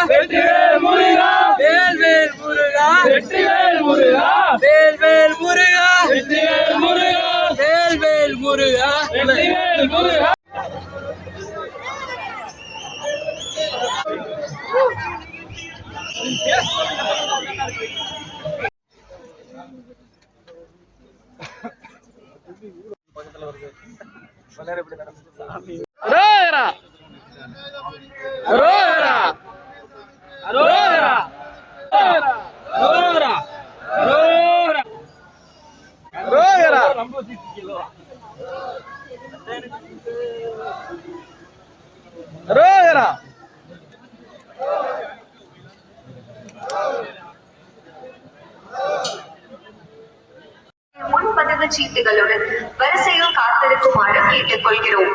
வெற்றிவேல் முருகா வேல்வேல் முருகா வெற்றிவேல் முருகா வேல்வேல் முருகா வெற்றிவேல் முருகா வேல்வேல் முருகா வெற்றிவேல் முருகா. அரோகரா அரோகரா அரோகரா அரோகரா அரோகரா அரோகரா அரோகரா. முன்பதிவு சீட்டுகளுடன் வரிசையில் காத்திருக்குமாறு கேட்டுக்கொள்கிறோம்.